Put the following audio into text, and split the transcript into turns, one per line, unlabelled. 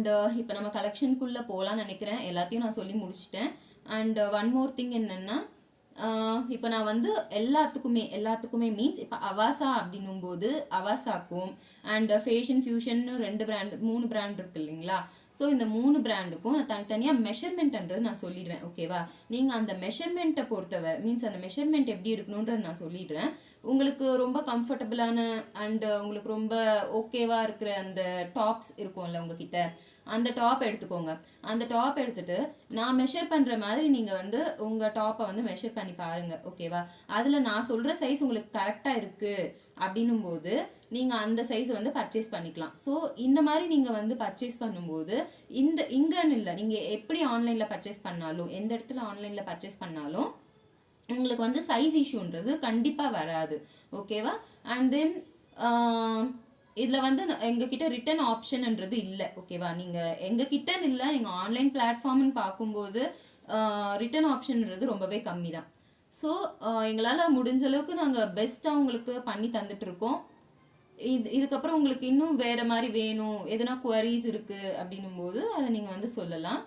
And இப்போ நம்ம கலெக்ஷனுக்குள்ளே போகலான்னு நினைக்கிறேன். எல்லாத்தையும் நான் சொல்லி முடிச்சிட்டேன். அண்ட் ஒன் மோர் திங் என்னென்னா, இப்போ நான் வந்து எல்லாத்துக்குமே மீன்ஸ் இப்போ அவாசா அப்படின்னும் போது அவாசாக்கும் அண்ட் ஃபேஷன் ஃபியூஷன்னு 3 பிராண்ட் இருக்கு இல்லைங்களா. ஸோ இந்த 3 பிராண்டுக்கும் நான் தனித்தனியாக மெஷர்மெண்ட்ன்றது நான் சொல்லிடுவேன். ஓகேவா, நீங்கள் அந்த மெஷர்மெண்ட்டை பொறுத்தவரை மீன்ஸ் அந்த மெஷர்மெண்ட் எப்படி இருக்கணுன்றது நான் சொல்லிடுறேன். உங்களுக்கு ரொம்ப கம்ஃபர்டபுளான அண்ட் உங்களுக்கு ரொம்ப ஓகேவாக இருக்கிற அந்த டாப்ஸ் இருக்கும்ல உங்ககிட்ட, அந்த டாப் எடுத்துக்கோங்க. அந்த டாப் எடுத்துட்டு நான் மெஷர் பண்ணுற மாதிரி நீங்கள் வந்து உங்கள் டாப்பை வந்து மெஷர் பண்ணி பாருங்கள். ஓகேவா, அதில் நான் சொல்கிற சைஸ் உங்களுக்கு கரெக்டாக இருக்குது அப்படின்னும் போது நீங்கள் அந்த சைஸ் வந்து பர்ச்சேஸ் பண்ணிக்கலாம். ஸோ இந்த மாதிரி நீங்கள் வந்து பர்ச்சேஸ் பண்ணும்போது இங்கன்னு இல்லை, நீங்கள் எப்படி ஆன்லைனில் பர்ச்சேஸ் பண்ணாலும், எந்த இடத்துல ஆன்லைனில் பர்ச்சேஸ் பண்ணாலும் உங்களுக்கு வந்து சைஸ் இஷ்யூன்றது கண்டிப்பாக வராது. ஓகேவா, அண்ட் தென் இதில் வந்து எங்ககிட்ட ரிட்டன் ஆப்ஷன்ன்றது இல்லை. ஓகேவா, நீங்கள் எங்ககிட்டன்னு இல்லை, நீங்கள் ஆன்லைன் பிளாட்ஃபார்ம்னு பார்க்கும்போது ரிட்டன் ஆப்ஷன்ன்றது ரொம்பவே கம்மி தான். ஸோ எங்களால் முடிஞ்ச அளவுக்கு நாங்கள் பெஸ்ட்டாக உங்களுக்கு பண்ணி தந்துட்டுருக்கோம். இதுக்கப்புறம் உங்களுக்கு இன்னும் வேறு மாதிரி வேணும், எதனா குவரிஸ் இருக்குது அப்படின்னும் போது அதை நீங்கள் வந்து சொல்லலாம்.